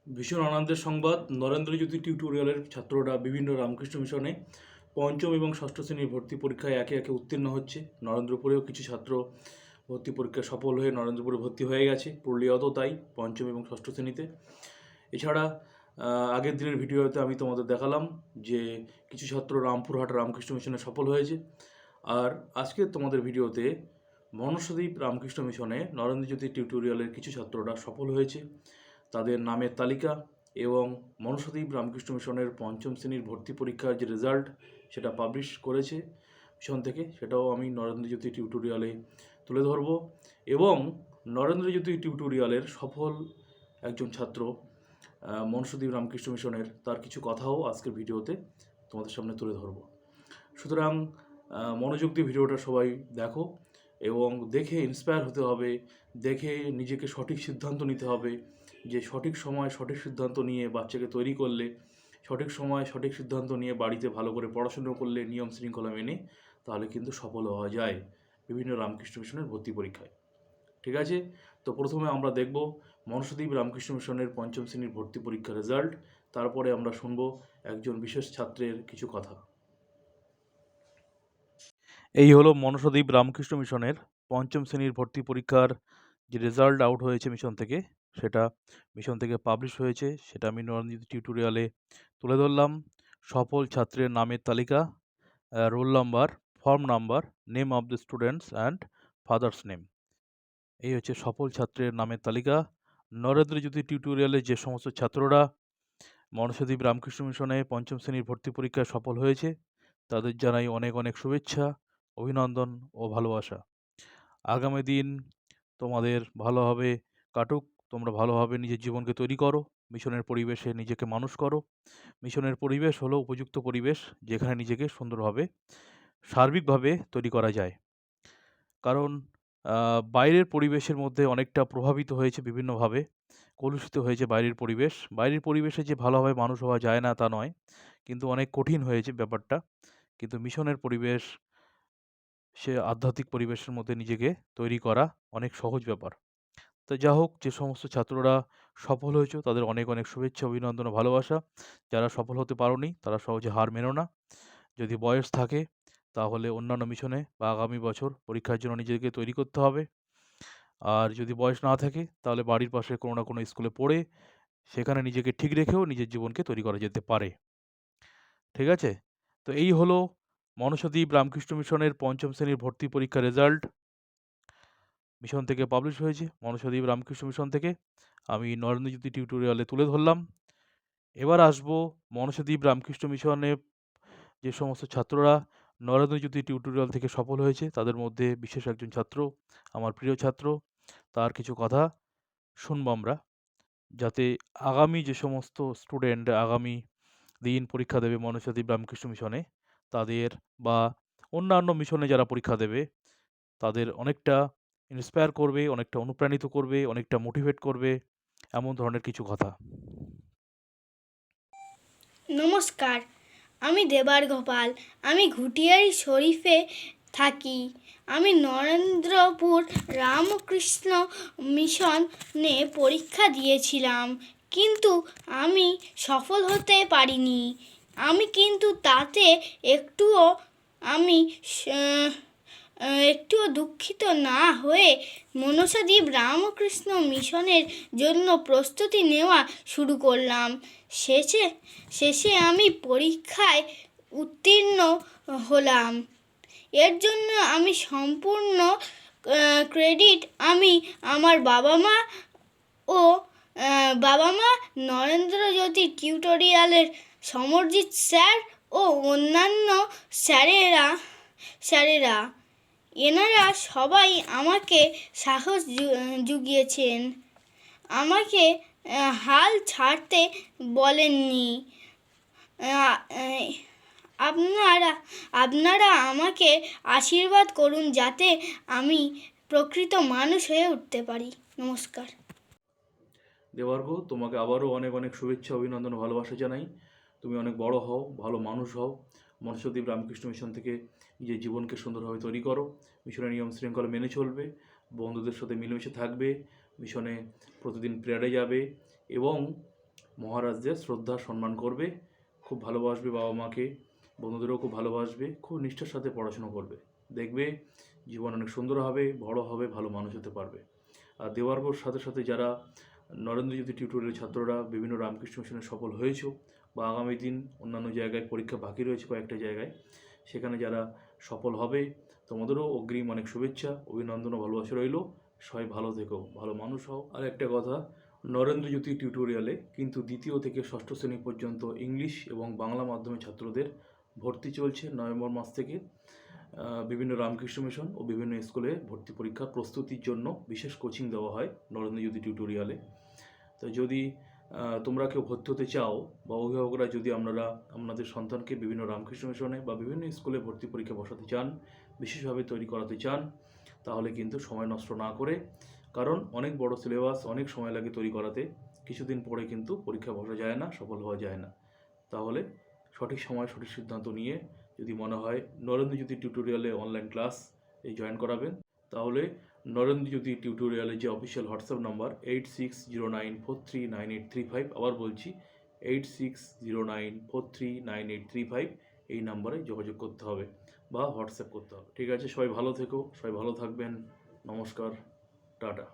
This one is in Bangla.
ভীষণ আনন্দের সংবাদ, নরেন্দ্রজ্যোতি টিউটোরিয়ালের ছাত্ররা বিভিন্ন রামকৃষ্ণ মিশনে পঞ্চম এবং ষষ্ঠ শ্রেণীর ভর্তি পরীক্ষায় একে একে উত্তীর্ণ হচ্ছে। নরেন্দ্রপুরেও কিছু ছাত্র ভর্তি পরীক্ষায় সফল হয়ে নরেন্দ্রপুরে ভর্তি হয়ে গেছে, পুরুলিয়াতেও তাই, পঞ্চম এবং ষষ্ঠ শ্রেণীতে। এছাড়া আগের দিনের ভিডিওতে আমি তোমাদের দেখালাম যে কিছু ছাত্র রামপুরহাট রামকৃষ্ণ মিশনে সফল হয়েছে। আর আজকে তোমাদের ভিডিওতে মনসাদ্বীপ রামকৃষ্ণ মিশনে নরেন্দ্রজ্যোতি টিউটোরিয়ালের কিছু ছাত্ররা সফল হয়েছে, তাদের নামের তালিকা এবং মনসাদ্বীপ রামকৃষ্ণ মিশনের পঞ্চম শ্রেণীর ভর্তি পরীক্ষার যে রেজাল্ট সেটা পাবলিশ করেছে মিশন থেকে, সেটাও আমি নরেন্দ্রজ্যোতি টিউটোরিয়ালে তুলে ধরব। এবং নরেন্দ্রজ্যোতি টিউটোরিয়ালের সফল একজন ছাত্র মনসাদ্বীপ রামকৃষ্ণ মিশনের, তার কিছু কথাও আজকের ভিডিওতে তোমাদের সামনে তুলে ধরব। সুতরাং মনোযোগ দিয়ে ভিডিওটা সবাই দেখো এবং দেখে ইন্সপায়ার হতে হবে, দেখে নিজেকে সঠিক সিদ্ধান্ত নিতে হবে যে সঠিক সময় সঠিক সিদ্ধান্ত নিয়ে বাচ্চাকে তৈরি করলে, সঠিক সময় সঠিক সিদ্ধান্ত নিয়ে বাড়িতে ভালো করে পড়াশুনো করলে, নিয়ম শৃঙ্খলা মেনে, তাহলে কিন্তু সফল হওয়া যায় বিভিন্ন রামকৃষ্ণ মিশনের ভর্তি পরীক্ষায়। ঠিক আছে, তো প্রথমে আমরা দেখব মনসাদ্বীপ রামকৃষ্ণ মিশনের পঞ্চম শ্রেণীর ভর্তি পরীক্ষার রেজাল্ট, তারপরে আমরা শুনব একজন বিশেষ ছাত্রের কিছু কথা। এই হলো মনসাদ্বীপ রামকৃষ্ণ মিশনের পঞ্চম শ্রেণীর ভর্তি পরীক্ষার যে রেজাল্ট আউট হয়েছে মিশন থেকে, সেটা মিশন থেকে পাবলিশ হয়েছে, সেটা আমি নরেন্দ্রজ্যোতি টিউটোরিয়ালে তুলে ধরলাম। সফল ছাত্রের নামের তালিকা, roll number, form number, name of the students and father's name. এই হচ্ছে সফল ছাত্রের নামের তালিকা। নরেন্দ্রজ্যোতি টিউটোরিয়ালে যে সমস্ত ছাত্ররা মনসাদ্বীপ রামকৃষ্ণ মিশনে পঞ্চম শ্রেণীর ভর্তি পরীক্ষায় সফল হয়েছে, তাদের জানাই অনেক অনেক শুভেচ্ছা, অভিনন্দন ও ভালোবাসা। আগামী দিন তোমাদের ভালোভাবে কাটুক, তোমরা ভালোভাবে নিজের জীবনকে তৈরি করো, মিশনের পরিবেশে নিজেকে মানুষ করো। মিশনের পরিবেশ হলো উপযুক্ত পরিবেশ, যেখানে নিজেকে সুন্দরভাবে সার্বিকভাবে তৈরি করা যায়। কারণ বাইরের পরিবেশের মধ্যে অনেকটা প্রভাবিত হয়েছে বিভিন্নভাবে, কলুষিত হয়েছে বাইরের পরিবেশ। বাইরের পরিবেশে যে ভালোভাবে মানুষ হওয়া যায় না তা নয়, কিন্তু অনেক কঠিন হয়েছে ব্যাপারটা। কিন্তু মিশনের পরিবেশ, সে আধ্যাত্মিক পরিবেশের মধ্যে নিজেকে তৈরি করা অনেক সহজ ব্যাপার। তো যা হোক, যে সমস্ত ছাত্ররা সফল হয়েছে তাদের অনেক অনেক শুভেচ্ছা, অভিনন্দন ও ভালোবাসা। যারা সফল হতে পারোনি তারা সহজে হার মেনো না। যদি বয়স থাকে তাহলে অন্যান্য মিশনে বা আগামী বছর পরীক্ষার জন্য নিজেকে তৈরি করতে হবে। আর যদি বয়স না থাকে তাহলে বাড়ির পাশে কোনো না কোনো স্কুলে পড়ে সেখানে নিজেকে ঠিক রেখেও নিজের জীবনকে তৈরি করা যেতে পারে। ঠিক আছে, তো এই হলো মনসাদ্বীপ রামকৃষ্ণ মিশনের পঞ্চম শ্রেণীর ভর্তি পরীক্ষার রেজাল্ট, মিশন থেকে পাবলিশ হয়েছে। মনসাদ্বীপ রামকৃষ্ণ মিশন থেকে আমি নরেন্দ্রজ্যোতি টিউটোরিয়ালে তুলে ধরলাম। এবার আসবো মনসাদ্বীপ রামকৃষ্ণ মিশনে যে সমস্ত ছাত্ররা নরেন্দ্রজ্যোতি টিউটোরিয়াল থেকে সফল হয়েছে, তাদের মধ্যে বিশেষ একজন ছাত্র, আমার প্রিয় ছাত্র, তার কিছু কথা শুনবো আমরা, যাতে আগামী যে সমস্ত স্টুডেন্ট আগামী দিন পরীক্ষা দেবে মনসাদ্বীপ রামকৃষ্ণ মিশনে, তাদের বা অন্যান্য মিশনে যারা পরীক্ষা দেবে, তাদের অনেকটা ইন্সপায়ার করবে, অনেকটা অনুপ্রাণিত করবে, অনেকটা মোটিভেট করবে, এমন ধরনের কিছু কথা। নমস্কার, আমি দেবার গোপাল। আমি ঘুটিয়ারি শরীফে থাকি। আমি নরেন্দ্রপুর রামকৃষ্ণ মিশনে পরীক্ষা দিয়েছিলাম, কিন্তু আমি সফল হতে পারিনি। আমি কিন্তু তাতে একটুও দুঃখিত না হয়ে মনসাদ্বীপ রামকৃষ্ণ মিশনের জন্য প্রস্তুতি নেওয়া শুরু করলাম। শেষে আমি পরীক্ষায় উত্তীর্ণ হলাম। এর জন্য আমি সম্পূর্ণ ক্রেডিট আমি আমার বাবা মা নরেন্দ্রজ্যোতি টিউটোরিয়ালের সমরজিৎ স্যার ও অন্যান্য স্যারেরা এনারা সবাই আমাকে সাহস জুগিয়েছেন, আমাকে হাল ছাড়তে বলেননি। আপনারা আমাকে আশীর্বাদ করুন যাতে আমি প্রকৃত মানুষ হয়ে উঠতে পারি। নমস্কার। দেবার্ঘ, তোমাকে আবারও অনেক অনেক শুভেচ্ছা, অভিনন্দন ও ভালোবাসা জানাই। তুমি অনেক বড় হও, ভালো মানুষ হও, মনসাদ্বীপ রামকৃষ্ণ মিশন থেকে নিজের জীবনকে সুন্দরভাবে তৈরি করো, মিশনের নিয়ম শৃঙ্খলা মেনে চলবে, বন্ধুদের সাথে মিলেমিশে থাকবে, মিশনে প্রতিদিন প্রেয়ারে যাবে এবং মহারাজদের শ্রদ্ধা সম্মান করবে, খুব ভালোবাসবে বাবা মাকে, বন্ধুদেরও খুব ভালোবাসবে, খুব নিষ্ঠার সাথে পড়াশুনো করবে। দেখবে জীবন অনেক সুন্দর হবে, বড় হবে, ভালো মানুষ হতে পারবে। আর দেওয়ার সাথে সাথে যারা নরেন্দ্রজ্যোতি টিউটোরিয়াল ছাত্ররা বিভিন্ন রামকৃষ্ণ মিশনে সফল হয়েছো বা আগামী দিন অন্যান্য জায়গায় পরীক্ষা বাকি রয়েছে কয়েকটা জায়গায়, সেখানে যারা সফল হবে তোমাদেরও অগ্রিম অনেক শুভেচ্ছা, অভিনন্দন ও ভালোবাসা রইল। সবাই ভালো থেকো, ভালো মানুষ হও। আর একটা কথা, নরেন্দ্রজ্যোতি টিউটোরিয়ালে কিন্তু দ্বিতীয় থেকে ষষ্ঠ শ্রেণী পর্যন্ত ইংলিশ এবং বাংলা মাধ্যমের ছাত্রদের ভর্তি চলছে নভেম্বর মাস থেকে। বিভিন্ন রামকৃষ্ণ মিশন ও বিভিন্ন স্কুলে ভর্তি পরীক্ষার প্রস্তুতির জন্য বিশেষ কোচিং দেওয়া হয় নরেন্দ্রজ্যোতি টিউটোরিয়ালে। তো যদি তোমরা কেউ ভর্তি হতে চাও বা অভিভাবকরা যদি আপনাদের সন্তানকে বিভিন্ন রামকৃষ্ণ মিশনে বা বিভিন্ন স্কুলে ভর্তি পরীক্ষা বসাতে চান, বিশেষভাবে তৈরি করাতে চান, তাহলে কিন্তু সময় নষ্ট না করে, কারণ অনেক বড় সিলেবাস, অনেক সময় লাগে তৈরি করাতে, কিছুদিন পরে কিন্তু পরীক্ষা বসা যায় না, সফল হওয়া যায় না। তাহলে সঠিক সময় সঠিক সিদ্ধান্ত নিয়ে যদি মনে হয় নরেন্দ্রজ্যোতি টিউটোরিয়ালে অনলাইন ক্লাস জয়েন করাবেন, তাহলে নরেন্দ্রজ্যোতি টিউটোরিয়ালে যে অফিসিয়াল হোয়াটসঅ্যাপ নাম্বার 8609439835, আবার বলছি 8609439835, এই নাম্বারে যোগাযোগ করতে হবে বা হোয়াটসঅ্যাপ করতে হবে। ঠিক আছে, সবাই ভালো থেকো, সবাই ভালো থাকবেন। নমস্কার, টাটা।